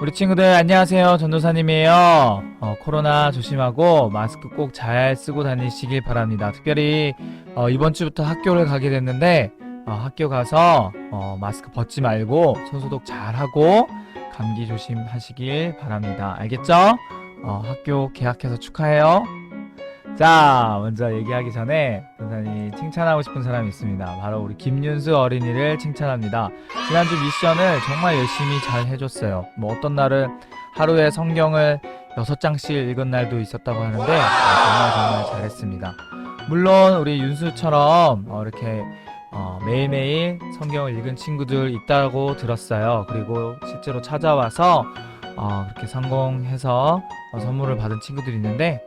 우리 친구들 안녕하세요. 전도사님이에요. 코로나 조심하고 마스크 꼭 잘 쓰고 다니시길 바랍니다. 특별히 이번 주부터 학교를 가게 됐는데 학교 가서 마스크 벗지 말고 손소독 잘 하고 감기 조심하시길 바랍니다. 알겠죠? 학교 개학해서 축하해요. 자, 먼저 얘기하기 전에 전도사님이 칭찬하고 싶은 사람이 있습니다. 바로 우리 김윤수 어린이를 칭찬합니다. 지난주 미션을 정말 열심히 잘 해줬어요. 뭐 어떤 날은 하루에 성경을 6장씩 읽은 날도 있었다고 하는데 정말 잘했습니다. 물론 우리 윤수처럼 이렇게 매일매일 성경을 읽은 친구들 있다고 들었어요. 그리고 실제로 찾아와서 그렇게 성공해서 선물을 받은 친구들이 있는데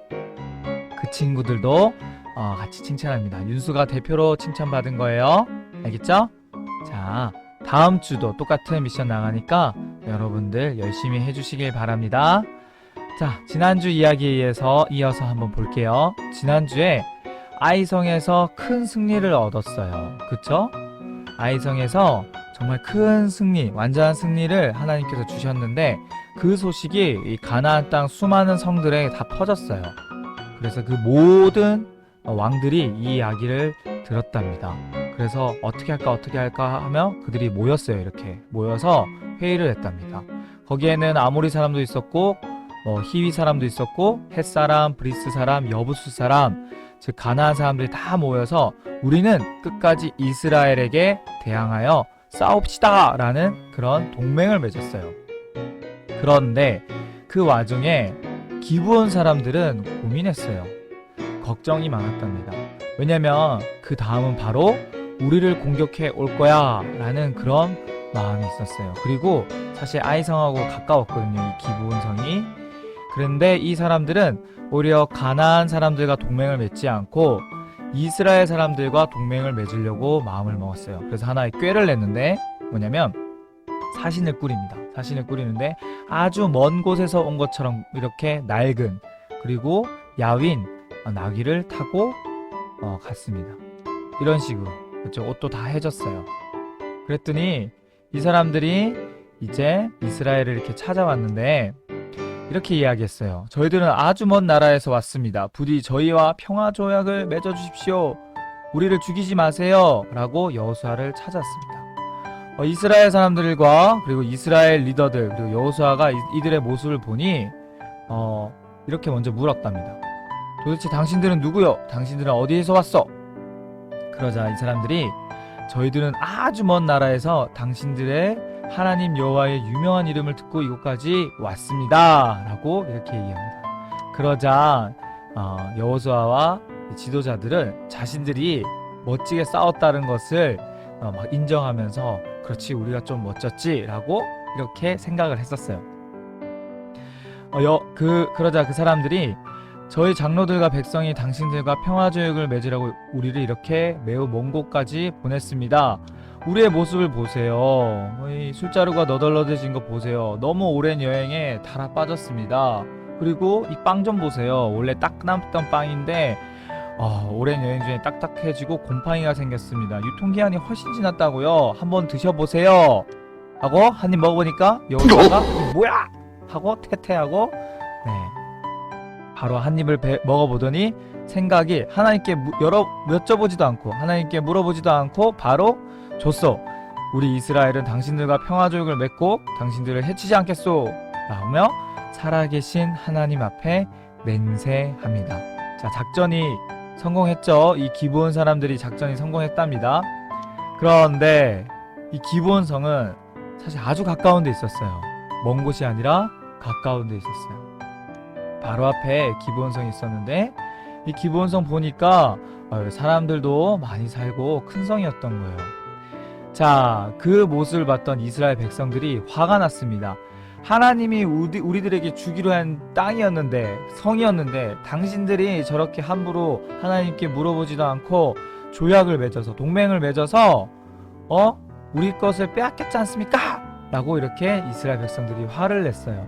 그 친구들도 같이 칭찬합니다. 윤수가 대표로 칭찬받은 거예요. 알겠죠? 자, 다음 주도 똑같은 미션 나가니까 여러분들 열심히 해주시길 바랍니다. 자, 지난주 이야기에 이어서 한번 볼게요. 지난주에 아이성에서 큰 승리를 얻었어요. 그쵸? 아이성에서 정말 큰 승리, 완전한 승리를 하나님께서 주셨는데 그 소식이 이 가나안 땅 수많은 성들에 다 퍼졌어요. 그래서 그 모든 왕들이 이 이야기를 들었답니다. 그래서 어떻게 할까 하며 그들이 모였어요. 이렇게 모여서 회의를 했답니다. 거기에는 아모리 사람도 있었고 히위 사람도 있었고 헷 사람, 브리스 사람, 여부수 사람, 즉 가나안 사람들이 다 모여서 우리는 끝까지 이스라엘에게 대항하여 싸웁시다 라는 그런 동맹을 맺었어요. 그런데 그 와중에 기브온 사람들은 고민했어요. 걱정이 많았답니다. 왜냐면 그 다음은 바로 우리를 공격해 올 거야 라는 그런 마음이 있었어요. 그리고 사실 아이성하고 가까웠거든요, 이 기브온 성이. 그런데 이 사람들은 오히려 가나안 사람들과 동맹을 맺지 않고 이스라엘 사람들과 동맹을 맺으려고 마음을 먹었어요. 그래서 하나의 꾀를 냈는데 뭐냐면 사신을 꾸립니다. 사신을 꾸리는데 아주 먼 곳에서 온 것처럼 이렇게 낡은 그리고 야윈 나귀를 타고 갔습니다. 이런 식으로 그렇죠? 옷도 다 해졌어요. 그랬더니 이 사람들이 이제 이스라엘을 이렇게 찾아왔는데 이렇게 이야기했어요. 저희들은 아주 먼 나라에서 왔습니다. 부디 저희와 평화조약을 맺어주십시오. 우리를 죽이지 마세요 라고 여호수아를 찾았습니다. 이스라엘 사람들과 그리고 이스라엘 리더들 그리고 여호수아가 이들의 모습을 보니 이렇게 먼저 물었답니다. 도대체 당신들은 누구요? 당신들은 어디에서 왔어? 그러자 이 사람들이 저희들은 아주 먼 나라에서 당신들의 하나님 여호와의 유명한 이름을 듣고 이곳까지 왔습니다 라고 이렇게 얘기합니다. 그러자 여호수아와 지도자들은 자신들이 멋지게 싸웠다는 것을 막 인정하면서 그렇지 우리가 좀 멋졌지 라고 이렇게 생각을 했었어요. 그러자 그 사람들이 저희 장로들과 백성이 당신들과 평화조약을 맺으라고 우리를 이렇게 매우 먼 곳까지 보냈습니다. 우리의 모습을 보세요. 이 술자루가 너덜너덜해진 거 보세요. 너무 오랜 여행에 달아 빠졌습니다. 그리고 이 빵 좀 보세요. 원래 딱남던 빵인데 오랜 여행 중에 딱딱해지고 곰팡이가 생겼습니다. 유통기한이 훨씬 지났다고요. 한번 드셔보세요 하고 한 입 먹어보니까 여호수아가 뭐야 하고 퇴퇴하고 바로 한 입을 먹어보더니 생각이 하나님께 여쭤보지도 않고 하나님께 물어보지도 않고 바로 줬어. 우리 이스라엘은 당신들과 평화조약을 맺고 당신들을 해치지 않겠소 라며 살아계신 하나님 앞에 맹세합니다. 자, 작전이 성공했죠. 이 기브온 사람들이 작전이 성공했답니다. 그런데 이 기브온 성은 사실 아주 가까운 데 있었어요. 먼 곳이 아니라 가까운 데 있었어요. 바로 앞에 기브온 성이 있었는데 이 기브온 성 보니까 사람들도 많이 살고 큰 성이었던 거예요. 자, 그 모습을 봤던 이스라엘 백성들이 화가 났습니다. 하나님이 우리들에게 주기로 한 땅이었는데 성이었는데 당신들이 저렇게 함부로 하나님께 물어보지도 않고 조약을 맺어서 동맹을 맺어서 우리 것을 빼앗겼지 않습니까? 라고 이렇게 이스라엘 백성들이 화를 냈어요.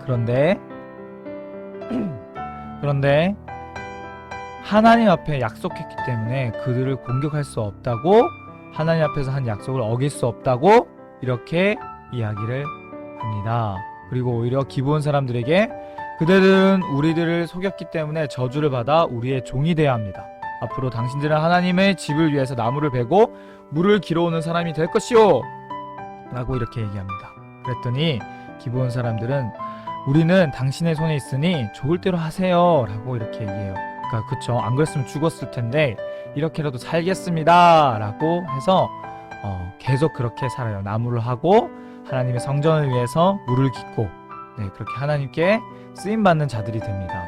그런데 하나님 앞에 약속했기 때문에 그들을 공격할 수 없다고 하나님 앞에서 한 약속을 어길 수 없다고 이렇게 이야기를 합니다. 그리고 오히려 기브온 사람들에게 그들은 우리들을 속였기 때문에 저주를 받아 우리의 종이 되어야 합니다. 앞으로 당신들은 하나님의 집을 위해서 나무를 베고 물을 길어오는 사람이 될 것이오! 라고 이렇게 얘기합니다. 그랬더니 기브온 사람들은 우리는 당신의 손에 있으니 좋을 대로 하세요 라고 이렇게 얘기해요. 그러니까 그쵸, 안 그랬으면 죽었을 텐데 이렇게라도 살겠습니다 라고 해서 계속 그렇게 살아요. 나무를 하고 하나님의 성전을 위해서 물을 깃고 그렇게 하나님께 쓰임받는 자들이 됩니다.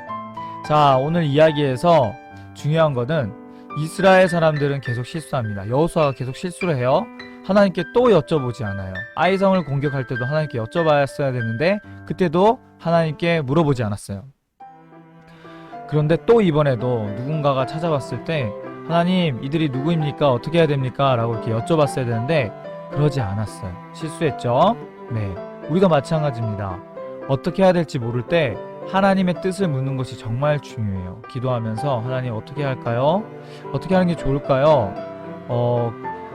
자, 오늘 이야기에서 중요한 거는 이스라엘 사람들은 계속 실수합니다. 여호수아가 계속 실수를 해요. 하나님께 또 여쭤보지 않아요. 아이성을 공격할 때도 하나님께 여쭤봤어야 되는데 그때도 하나님께 물어보지 않았어요. 그런데 또 이번에도 누군가가 찾아왔을 때 하나님, 이들이 누구입니까? 어떻게 해야 됩니까? 라고 이렇게 여쭤봤어야 되는데 그러지 않았어요. 실수했죠? 네, 우리도 마찬가지입니다. 어떻게 해야 될지 모를 때 하나님의 뜻을 묻는 것이 정말 중요해요. 기도하면서 하나님 어떻게 할까요? 어떻게 하는 게 좋을까요?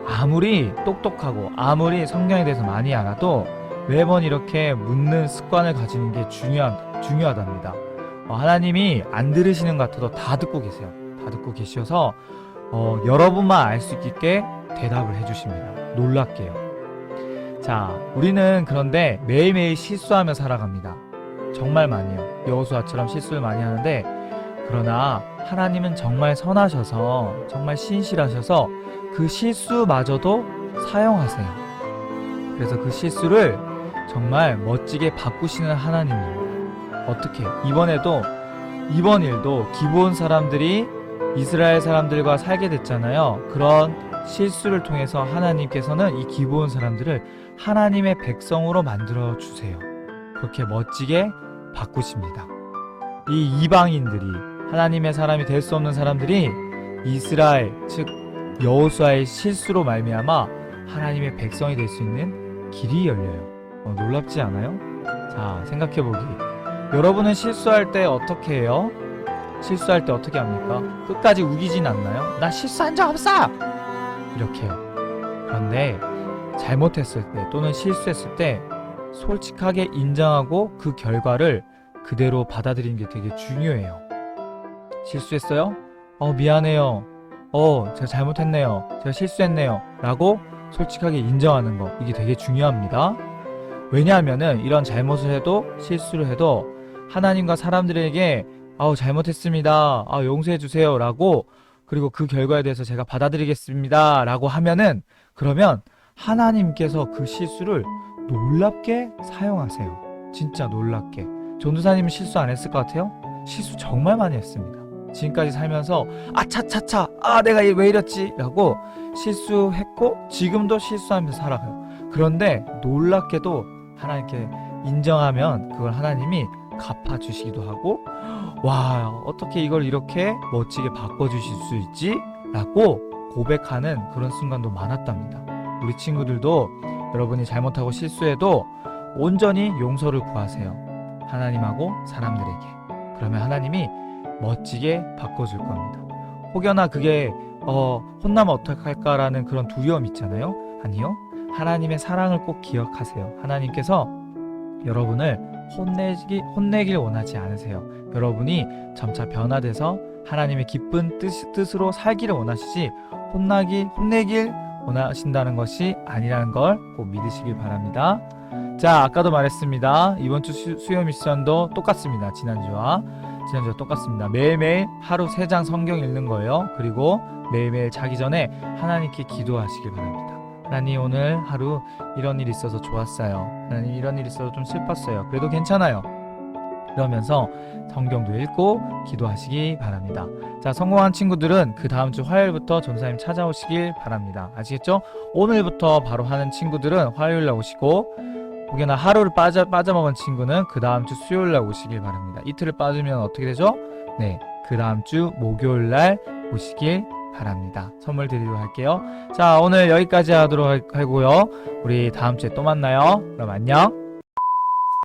아무리 똑똑하고 아무리 성경에 대해서 많이 알아도 매번 이렇게 묻는 습관을 가지는 게 중요하답니다. 하나님이 안 들으시는 것 같아도 다 듣고 계세요. 다 듣고 계셔서 여러분만 알 수 있게 대답을 해주십니다. 놀랍게요. 자, 우리는 그런데 매일매일 실수하며 살아갑니다. 정말 많이요. 여호수아처럼 실수를 많이 하는데 그러나 하나님은 정말 선하셔서 정말 신실하셔서 그 실수마저도 사용하세요. 그래서 그 실수를 정말 멋지게 바꾸시는 하나님입니다. 어떻게? 이번 일도 기브온 사람들이 이스라엘 사람들과 살게 됐잖아요. 그런 실수를 통해서 하나님께서는 이 기브온 사람들을 하나님의 백성으로 만들어 주세요. 그렇게 멋지게 바꾸십니다. 이 이방인들이 하나님의 사람이 될 수 없는 사람들이 이스라엘 즉 여호수아의 실수로 말미암아 하나님의 백성이 될 수 있는 길이 열려요. 놀랍지 않아요? 자, 생각해보기. 여러분은 실수할 때 어떻게 해요? 실수할 때 어떻게 합니까? 끝까지 우기진 않나요? 나 실수한 적 없어! 이렇게 해요. 그런데 잘못했을 때 또는 실수했을 때 솔직하게 인정하고 그 결과를 그대로 받아들이는 게 되게 중요해요. 실수했어요? 미안해요. 제가 잘못했네요. 제가 실수했네요. 라고 솔직하게 인정하는 거, 이게 되게 중요합니다. 왜냐하면은 이런 잘못을 해도 실수를 해도 하나님과 사람들에게 잘못했습니다. 용서해 주세요. 라고 그리고 그 결과에 대해서 제가 받아들이겠습니다. 라고 하면은 그러면 하나님께서 그 실수를 놀랍게 사용하세요. 진짜 놀랍게. 전도사님은 실수 안 했을 것 같아요? 실수 정말 많이 했습니다. 지금까지 살면서 차차차 내가 왜 이랬지? 라고 실수했고 지금도 실수하면서 살아가요. 그런데 놀랍게도 하나님께 인정하면 그걸 하나님이 갚아주시기도 하고 와, 어떻게 이걸 이렇게 멋지게 바꿔주실 수 있지? 라고 고백하는 그런 순간도 많았답니다. 우리 친구들도 여러분이 잘못하고 실수해도 온전히 용서를 구하세요. 하나님하고 사람들에게. 그러면 하나님이 멋지게 바꿔줄 겁니다. 혹여나 그게 혼나면 어떡할까라는 그런 두려움 있잖아요. 아니요. 하나님의 사랑을 꼭 기억하세요. 하나님께서 여러분을 혼내길 원하지 않으세요. 여러분이 점차 변화돼서 하나님의 기쁜 뜻으로 살기를 원하시지 혼내길 원하신다는 것이 아니라는 걸 꼭 믿으시길 바랍니다. 자, 아까도 말했습니다. 이번 주 수요 미션도 똑같습니다. 지난주와 똑같습니다. 매일매일 하루 3장 성경 읽는 거예요. 그리고 매일매일 자기 전에 하나님께 기도하시길 바랍니다. 하나님, 오늘 하루 이런 일이 있어서 좋았어요. 하나님, 이런 일이 있어서 좀 슬펐어요. 그래도 괜찮아요. 그러면서 성경도 읽고 기도하시기 바랍니다. 자, 성공한 친구들은 그 다음 주 화요일부터 전사님 찾아오시길 바랍니다. 아시겠죠? 오늘부터 바로 하는 친구들은 화요일날 오시고 혹여나 하루를 빠져먹은 친구는 그 다음 주 수요일날 오시길 바랍니다. 이틀을 빠지면 어떻게 되죠? 네, 그 다음 주 목요일날 오시길 바랍니다. 선물 드리도록 할게요. 자, 오늘 여기까지 하도록 하고요. 우리 다음 주에 또 만나요. 그럼 안녕.